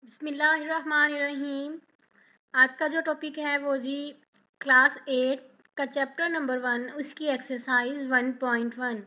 बिस्मिल्लाहिर्रहमानिर्रहीम। आज का जो टॉपिक है वो जी क्लास 8 का चैप्टर नंबर 1 उसकी एक्सरसाइज 1.1।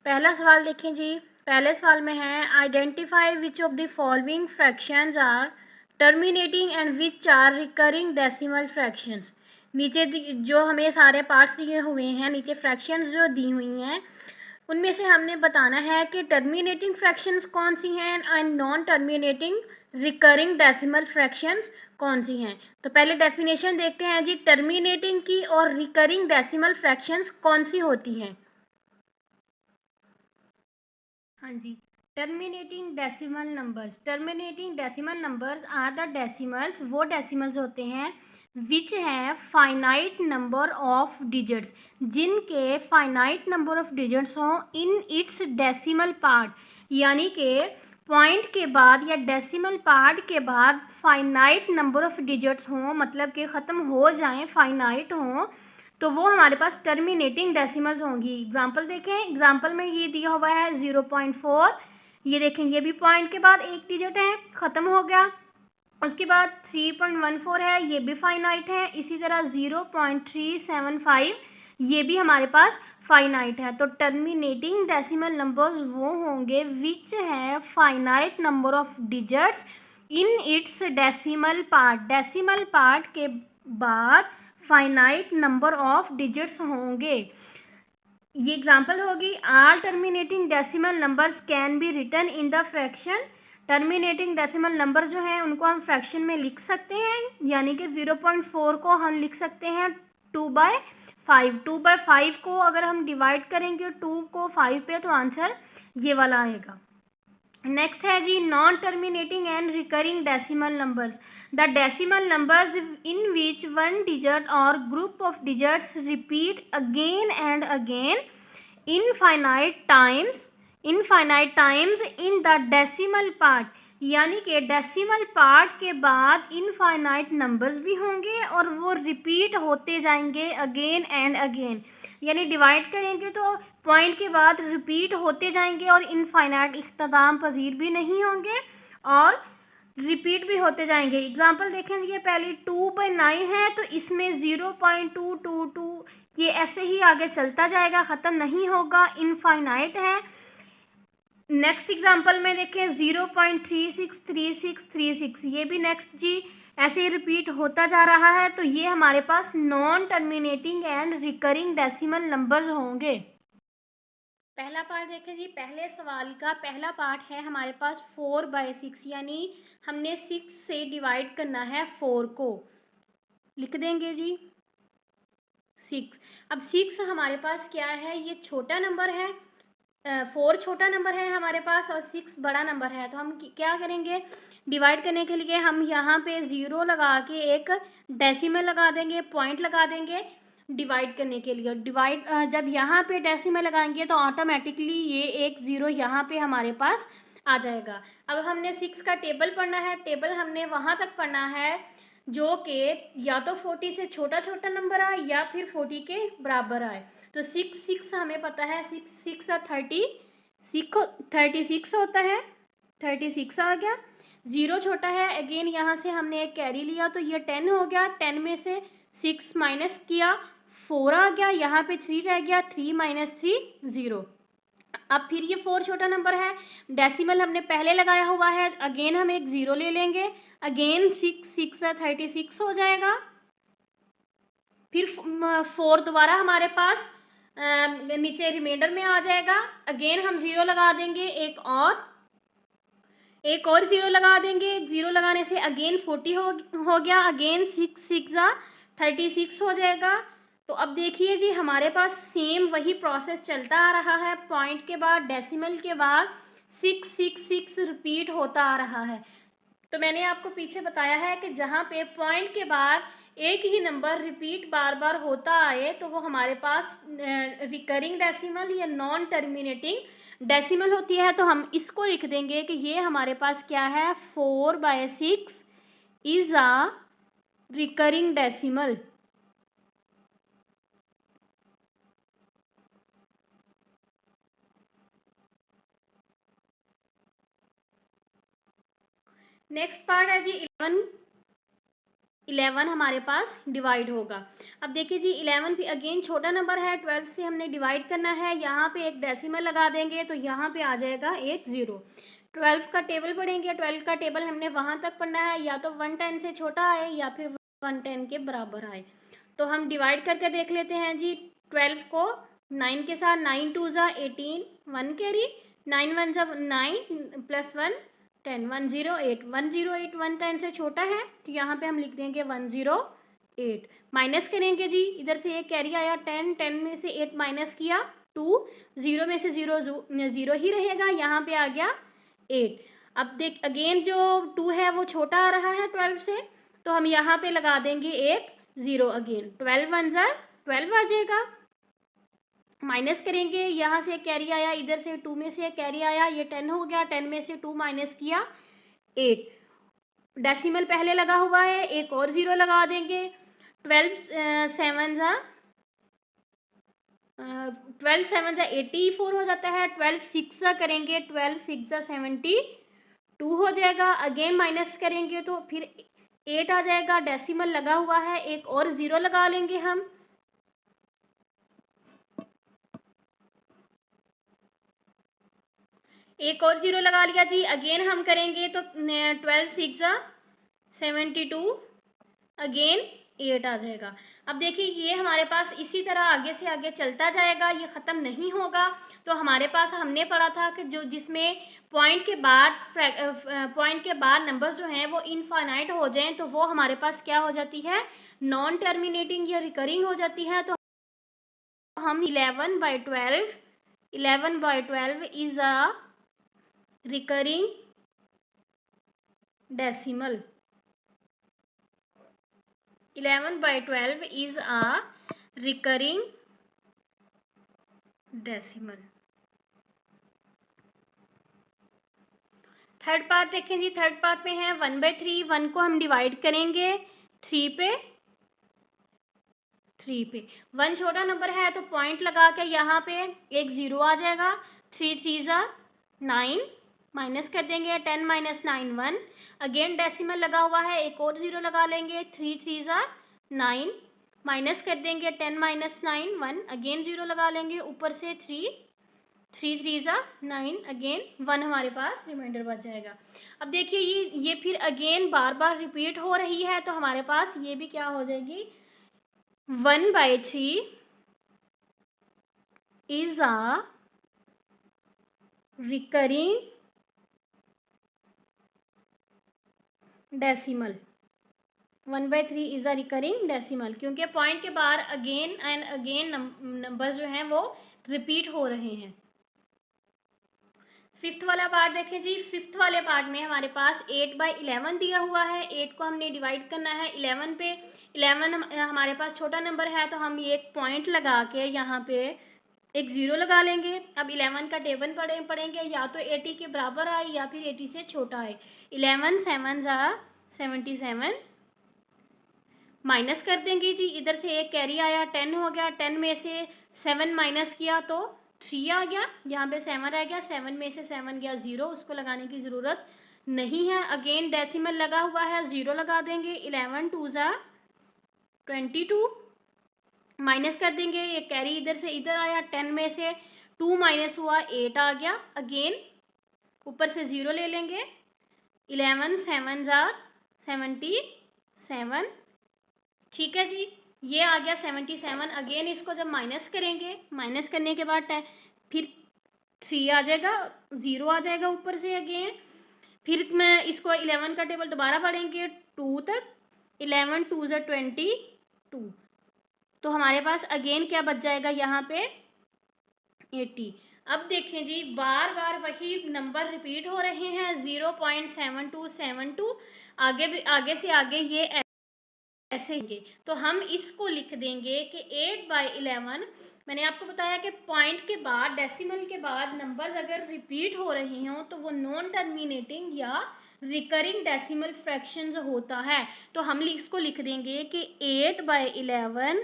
पहला सवाल देखें जी। पहले सवाल में है identify which of the following fractions are terminating and which are recurring decimal fractions. नीचे जो हमें सारे पार्ट्स दिए हुए हैं, नीचे फ्रैक्शंस जो दी हुई हैं उनमें से हमने बताना है कि टर्मिनेटिंग फ्रैक्शंस कौन सी हैं and non terminating recurring decimal fractions कौन सी हैं। तो पहले डेफिनेशन देखते हैं जी, टर्मिनेटिंग की और रिकरिंग डेसिमल फ्रैक्शंस कौन सी होती हैं। हाँ जी, terminating decimal numbers are the decimals, वो डेसिमल्स होते हैं विच है फाइनाइट नंबर ऑफ डिजिट्स, जिनके फाइनाइट नंबर ऑफ डिजिट्स हों इन इट्स डेसिमल पार्ट, यानी कि पॉइंट के बाद या डेसिमल पार्ट के बाद फाइनाइट नंबर ऑफ डिजिट्स हों, मतलब कि ख़त्म हो जाएं, फाइनाइट हों, तो वो हमारे पास टर्मिनेटिंग डेसिमल्स होंगी। एग्जांपल देखें, एग्जांपल में ये दिया हुआ है 0.4, ये देखें ये भी पॉइंट के बाद एक डिजिट है, ख़त्म हो गया। उसके बाद 3.14 है, ये भी फाइनाइट है। इसी तरह 0.375 ये भी हमारे पास फाइनाइट है। तो टर्मिनेटिंग डेसिमल नंबर्स वो होंगे विच है finite number of digits in its decimal part के बाद फाइनाइट नंबर ऑफ डिजिट्स होंगे। ये एग्जांपल होगी, all terminating decimal numbers can be written in the fraction. Terminating decimal number जो हैं उनको हम फ्रैक्शन में लिख सकते हैं, यानी कि 0.4 को हम लिख सकते हैं 2/5। 2/5 को अगर हम डिवाइड करेंगे 2 को 5 पे तो आंसर ये वाला आएगा। नेक्स्ट है जी non terminating and recurring decimal numbers, the decimal numbers in which one digit और group of digits repeat again and again infinite times in the decimal part, यानी कि डेसिमल पार्ट के बाद इनफाइनाइट नंबर्स भी होंगे और वो रिपीट होते जाएंगे अगेन एंड अगेन, यानी डिवाइड करेंगे तो पॉइंट के बाद रिपीट होते जाएंगे और इनफाइनाइट इख्तिताम पजीर भी नहीं होंगे और रिपीट भी होते जाएंगे। एग्जाम्पल देखें, ये पहली 2/9 है तो इसमें 0.222 ये ऐसे ही आगे चलता जाएगा, ख़त्म नहीं होगा, इनफाइनाइट है। नेक्स्ट एग्जाम्पल में देखें 0.363636, ये भी नेक्स्ट जी ऐसे ही रिपीट होता जा रहा है। तो ये हमारे पास non terminating and recurring decimal numbers होंगे। पहला पार्ट देखें जी, पहले सवाल का पहला पार्ट है हमारे पास 4/6, यानी हमने 6 से डिवाइड करना है 4 को, लिख देंगे जी 6। अब 6 हमारे पास क्या है, ये छोटा नंबर है, 4 छोटा नंबर है हमारे पास और 6 बड़ा नंबर है। तो हम क्या करेंगे, डिवाइड करने के लिए हम यहाँ पे 0 लगा के एक डेसिमल लगा देंगे, पॉइंट लगा देंगे डिवाइड करने के लिए। जब यहाँ पे डेसिमल लगाएंगे तो ऑटोमेटिकली ये एक 0 यहाँ पे हमारे पास आ जाएगा। अब हमने 6 का टेबल पढ़ना है, टेबल हमने वहाँ तक पढ़ना है जो कि या तो 40 से छोटा छोटा नंबर आए या फिर 40 के बराबर आए। तो 6 हमें पता है, 6 36 होता है, 36 आ गया। 0 छोटा है, अगेन यहाँ से हमने एक कैरी लिया तो ये 10 हो गया, 10 में से 6 माइनस किया 4 आ गया, यहाँ पे 3 रह गया, 3 - 3 0। अब फिर ये 4 छोटा नंबर है, डेसिमल हमने पहले लगाया हुआ है, अगेन हम एक 0 ले लेंगे, अगेन 6 36 हो जाएगा। फिर 4 दोबारा हमारे पास नीचे रिमाइंडर में आ जाएगा, अगेन हम 0 लगा देंगे, एक और 0 लगा देंगे। 0 लगाने से अगेन 40 हो गया, अगेन 6 36 हो जाएगा। तो अब देखिए जी हमारे पास सेम वही प्रोसेस चलता आ रहा है, पॉइंट के बाद डेसिमल के बाद 6 रिपीट होता आ रहा है। तो मैंने आपको पीछे बताया है कि जहाँ पे पॉइंट के बाद एक ही नंबर रिपीट बार बार होता आए तो वो हमारे पास रिकरिंग डेसिमल या नॉन टर्मिनेटिंग डेसिमल होती है। तो हम इसको लिख देंगे कि ये हमारे पास क्या है, 4/6 is a recurring decimal. Next part है जी 11 हमारे पास डिवाइड होगा। अब देखिए जी 11 भी अगेन छोटा नंबर है, 12 से हमने डिवाइड करना है। यहाँ पे एक डेसिमल लगा देंगे तो यहाँ पे आ जाएगा एक ज़ीरो। 12 का टेबल पढ़ेंगे, 12 का टेबल हमने वहाँ तक पढ़ना है, या तो 110 से छोटा आए या फिर 110 के बराबर आए। तो हम डिवाइड करके देख लेते हैं जी 12 को 9 के साथ। 9 2 ज़ा 18, 1 कैरी, 9 1 ज़ा 9 प्लस 1 10, 108, 108 110 से छोटा है तो यहाँ पे हम लिख देंगे 108। माइनस करेंगे जी, इधर से एक कैरी आया 10, 10 में से 8 माइनस किया 2, 0 में से 0 0 ही रहेगा, यहाँ पे आ गया 8। अब देख अगेन जो 2 है वो छोटा आ रहा है 12 से, तो हम यहाँ पे लगा देंगे एक 0 अगेन। 12 1 ज़ा 12 आ जाएगा। माइनस करेंगे, यहाँ से कैरी आया, इधर से 2 में से कैरी आया, ये 10 हो गया। 10 में से 2 माइनस किया 8। डेसिमल पहले लगा हुआ है, एक और 0 लगा देंगे। 12 7 ज़ा 12 7 ज़ा 84 हो जाता है। 12 6 ज़ा करेंगे, 12 6 ज़ा 72 हो जाएगा। अगेन माइनस करेंगे तो फिर 8 आ जाएगा। डेसिमल लगा हुआ है, एक और 0 लगा लेंगे हम। एक और 0 लगा लिया जी। अगेन हम करेंगे तो 12 6 ज़ा 72, अगेन 8 आ जाएगा। अब देखिए ये हमारे पास इसी तरह आगे से आगे चलता जाएगा, ये ख़त्म नहीं होगा। तो हमारे पास हमने पढ़ा था कि जो जिसमें पॉइंट के बाद नंबर जो हैं वो इनफाइनाइट हो जाएं तो वो हमारे पास क्या हो जाती है, नॉन टर्मिनेटिंग या रिकरिंग हो जाती है। तो हम 11/12 is a recurring decimal. 11/12 is a recurring decimal। Third part देखें जी। थर्ड पार्ट में है 1/3। 1 को हम डिवाइड करेंगे 3 पे। 1 छोटा नंबर है तो पॉइंट लगा के यहाँ पे एक 0 आ जाएगा। 3 3 ज़ा 9, माइनस कर देंगे 10 माइनस 9 1। अगेन डेसिमल लगा हुआ है, एक और 0 लगा लेंगे। 3 3 ज़ा 9, माइनस कर देंगे 10 माइनस 9 1। अगेन 0 लगा लेंगे, ऊपर से 3 3 3 ज़ा 9, अगेन 1 हमारे पास रिमाइंडर बच जाएगा। अब देखिए ये फिर अगेन बार बार रिपीट हो रही है तो हमारे पास ये भी क्या हो जाएगी, 1/3 is a recurring decimal। 1/3 is a recurring decimal, क्योंकि पॉइंट के बाहर अगेन एंड अगेन नंबर जो हैं वो रिपीट हो रहे हैं। फिफ्थ वाला पार्ट देखें जी। फिफ्थ वाले पार्ट में हमारे पास 8/11 दिया हुआ है। 8 को हमने डिवाइड करना है 11 पे। 11 हमारे पास छोटा नंबर है तो हम ये एक पॉइंट लगा के यहाँ पे एक 0 लगा लेंगे। अब 11 का टेबल पढ़ेंगे, या तो 80 के बराबर आए या फिर 80 से छोटा आए। 11 7 ज़ा 77, माइनस कर देंगे जी, इधर से एक कैरी आया 10 हो गया। 10 में से 7 माइनस किया तो 3 आ गया, यहाँ पे 7 रह गया। 7 में से 7 गया 0, उसको लगाने की ज़रूरत नहीं है। अगेन डेसिमल लगा हुआ है, 0 लगा देंगे। 11 2 ज़ा 22, माइनस कर देंगे, ये कैरी इधर से इधर आया। 10 में से 2 माइनस हुआ 8 आ गया। अगेन ऊपर से 0 ले लेंगे। 11 7 ज़ा 77, ठीक है जी, ये आ गया 77। अगेन इसको जब माइनस करेंगे, माइनस करने के बाद फिर 3 आ जाएगा, 0 आ जाएगा ऊपर से। अगेन फिर मैं इसको 11 का टेबल दोबारा पढ़ेंगे 2 तक। 11 2 ज़ा 22, तो हमारे पास अगेन क्या बच जाएगा यहाँ पे 80। अब देखें जी बार बार वही नंबर रिपीट हो रहे हैं 0.7272। आगे से आगे ये ऐसे होंगे, तो हम इसको लिख देंगे कि 8/11। मैंने आपको बताया कि पॉइंट के बाद, डेसिमल के बाद नंबर्स अगर रिपीट हो रहे हों तो वो नॉन टर्मिनेटिंग या रिकरिंग डेसिमल फ्रैक्शंस होता है। तो हम इसको लिख देंगे कि 8/11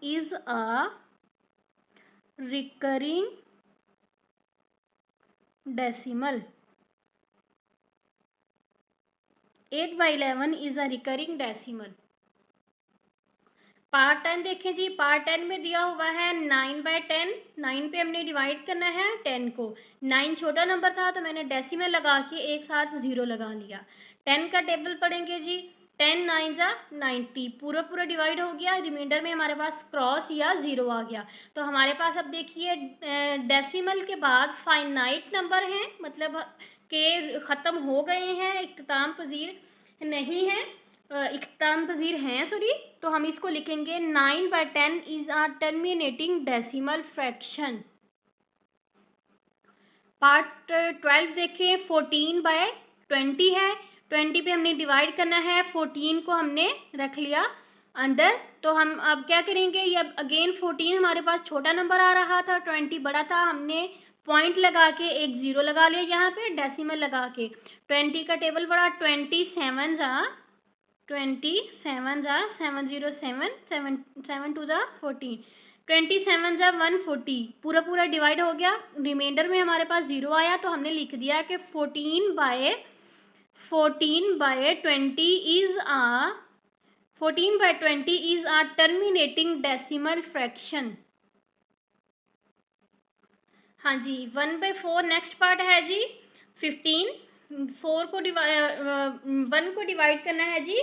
is a recurring decimal. 8/11 is a recurring decimal. Part 10 देखें जी, पार्ट 10 में दिया हुआ है 9/10, 9 पे हमने डिवाइड करना है 10 को। 9 छोटा नंबर था तो मैंने डेसिमल लगा के एक साथ 0 लगा लिया। 10 का टेबल पढ़ेंगे जी, 10 9 जा 90, पूरा पूरा डिवाइड हो गया, रिमाइंडर में हमारे पास क्रॉस या 0 आ गया। तो हमारे पास अब देखिए डेसिमल के बाद फाइनाइट नंबर हैं, मतलब के ख़त्म हो गए हैं, इख्तिताम पजीर नहीं है, इख्तिताम पजीर हैं सॉरी। तो हम इसको लिखेंगे 9/10 is a terminating decimal fraction. Part 12 देखें, 14/20 है, 20 पे हमने डिवाइड करना है, 14 को हमने रख लिया अंदर। तो हम अब क्या करेंगे, ये अब अगेन 14 हमारे पास छोटा नंबर आ रहा था, 20 बड़ा था, हमने पॉइंट लगा के एक 0 लगा लिया यहाँ पे डेसिमल लगा के। 20 का टेबल पड़ा, 27 जा 27 जा 707, 7 2 जा 14, 27 जा 140, पूरा पूरा डिवाइड हो गया, रिमाइंडर में हमारे पास 0 आया। तो हमने लिख दिया कि 14/20 is a terminating decimal fraction. हाँ जी, 1/4 नेक्स्ट पार्ट है जी। 15, 1 को डिवाइड करना है जी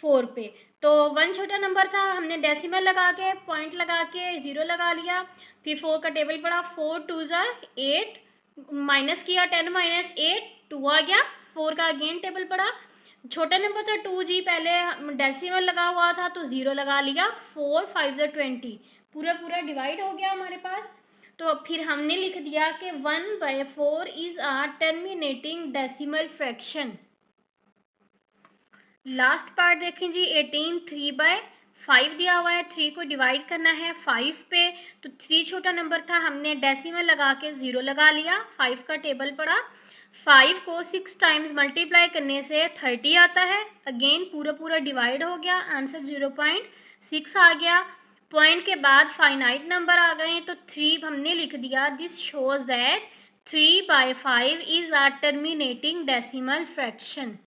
4 पे। तो 1 छोटा नंबर था, हमने डेसिमल लगा के पॉइंट लगा के 0 लगा लिया। फिर 4 का टेबल पड़ा, 4 2 जा 8, माइनस किया 10 - 8, 2 आ गया। 4 का अगेन टेबल पड़ा, छोटा नंबर था 2 जी, पहले डेसिमल लगा हुआ था तो 0 लगा लिया। 4 5 जा 20, पूरा पूरा डिवाइड हो गया हमारे पास। तो फिर हमने लिख दिया कि 1/4 is a terminating decimal fraction. Last part देखें जी, 18, 3/5 दिया हुआ है, 3 को डिवाइड करना है 5 पे। तो 3 छोटा नंबर था, हमने डेसिमल लगा के 0 लगा लिया। 5 का टेबल पड़ा, 5 को 6 टाइम्स मल्टीप्लाई करने से 30 आता है, अगेन पूरा पूरा डिवाइड हो गया, आंसर 0.6 आ गया। पॉइंट के बाद फाइनाइट नंबर आ गए, तो 3 हमने लिख दिया। This shows that 3/5 is a terminating decimal fraction.